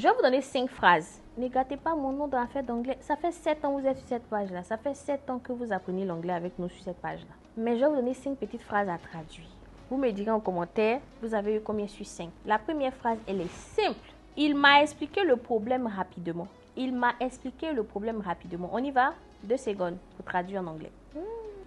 Je vais vous donner 5 phrases. Ne gâtez pas mon nom dans l'affaire d'anglais. Ça fait 7 ans que vous êtes sur cette page-là. Ça fait 7 ans que vous apprenez l'anglais avec nous sur cette page-là. Mais je vais vous donner 5 petites phrases à traduire. Vous me direz en commentaire, vous avez eu combien sur 5. La première phrase, elle est simple. Il m'a expliqué le problème rapidement. Il m'a expliqué le problème rapidement. On y va? 2 secondes pour traduire en anglais.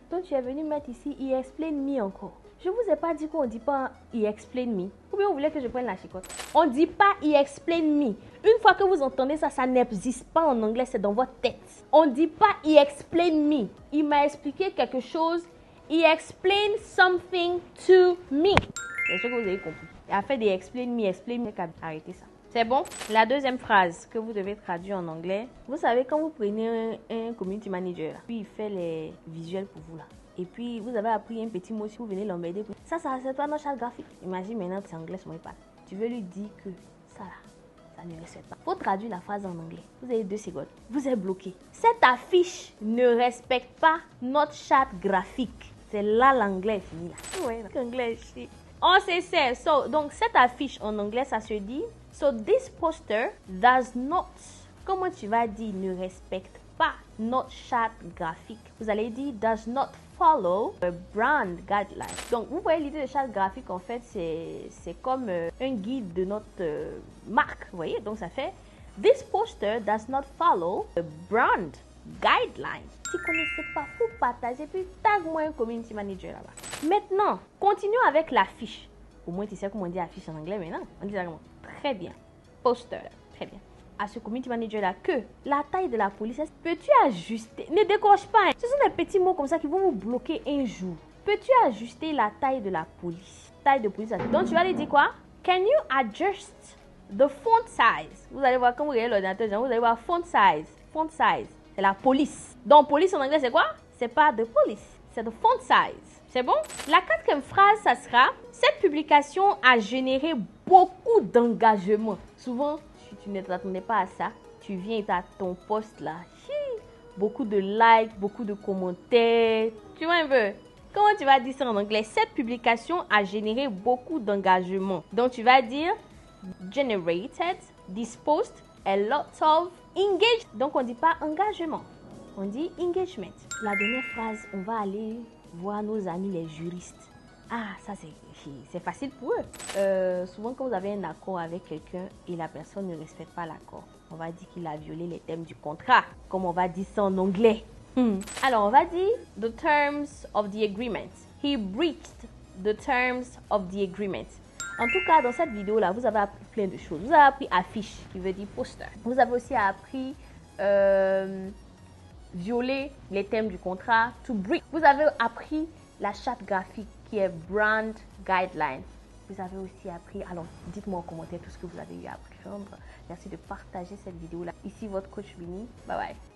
Donc tu es venu mettre ici, he explain me encore. Je vous ai pas dit qu'on dit pas he explain me. Ou bien vous voulez que je prenne la chicotte? On dit pas he explain me. Une fois que vous entendez ça, ça n'existe pas en anglais, c'est dans votre tête. On dit pas he explain me. Il m'a expliqué quelque chose. He explained something to me. C'est ce que vous avez compris. Il a fait des explain me, arrêtez ça. C'est bon? La deuxième phrase que vous devez traduire en anglais. Vous savez, quand vous prenez un community manager, puis il fait les visuels pour vous là. Et puis, vous avez appris un petit mot si vous venez l'emmerder. Ça, c'est pas notre charte graphique. Imagine maintenant que c'est anglais sur mon iPad. Tu veux lui dire que ça là, ça ne respecte pas. Faut traduire la phrase en anglais. Vous avez 2 secondes. Vous êtes bloqué. Cette affiche ne respecte pas notre charte graphique. C'est là l'anglais fini là. Ouais, l'anglais ici. On sait. Donc, cette affiche en anglais, ça se dit. So, this poster does not. Comment tu vas dire ne respecte pas notre charte graphique? Vous allez dire does not follow a brand guideline. Donc, vous voyez l'idée de charte graphique, en fait, c'est comme un guide de notre marque. Vous voyez? Donc, ça fait this poster does not follow a brand guideline. Si vous ne connaissez pas, vous partagez, puis tag-moi un community manager là-bas. Maintenant, continuons avec l'affiche. Au moins, tu sais comment on dit affiche en anglais maintenant. On dit ça comment? Très bien. Poster. Très bien. À ce community manager là que la taille de la police, peux-tu ajuster? Ne décroche pas. Hein. Ce sont des petits mots comme ça qui vont vous bloquer un jour. Peux-tu ajuster la taille de la police? Taille de police. Donc, tu vas lui dire quoi? Can you adjust the font size? Vous allez voir quand vous regardez l'ordinateur, vous allez voir font size. Font size. C'est la police. Donc, police en anglais, c'est quoi? C'est pas de police. C'est de font size. C'est bon? La 4e phrase, ça sera cette publication a généré beaucoup d'engagement. Souvent, si tu ne t'attendais pas à ça, tu viens et tu as ton post là. Beaucoup de likes, beaucoup de commentaires. Tu vois un peu? Comment tu vas dire ça en anglais? Cette publication a généré beaucoup d'engagement. Donc, tu vas dire generated this post a lot of engagement. Donc, on ne dit pas engagement. On dit engagement. La dernière phrase, on va aller voir nos amis les juristes. Ah, ça c'est facile pour eux. Souvent quand vous avez un accord avec quelqu'un et la personne ne respecte pas l'accord, on va dire qu'il a violé les termes du contrat, comme on va dire ça en anglais. Alors on va dire the terms of the agreement. He breached the terms of the agreement. En tout cas, dans cette vidéo là, vous avez appris plein de choses. Vous avez appris affiche, qui veut dire poster. Vous avez aussi appris violer les termes du contrat, to breach. Vous avez appris la charte graphique qui est brand guideline. Vous avez aussi appris, alors dites-moi en commentaire tout ce que vous avez eu à apprendre. Merci de partager cette vidéo là. Ici votre coach Winnie. Bye bye.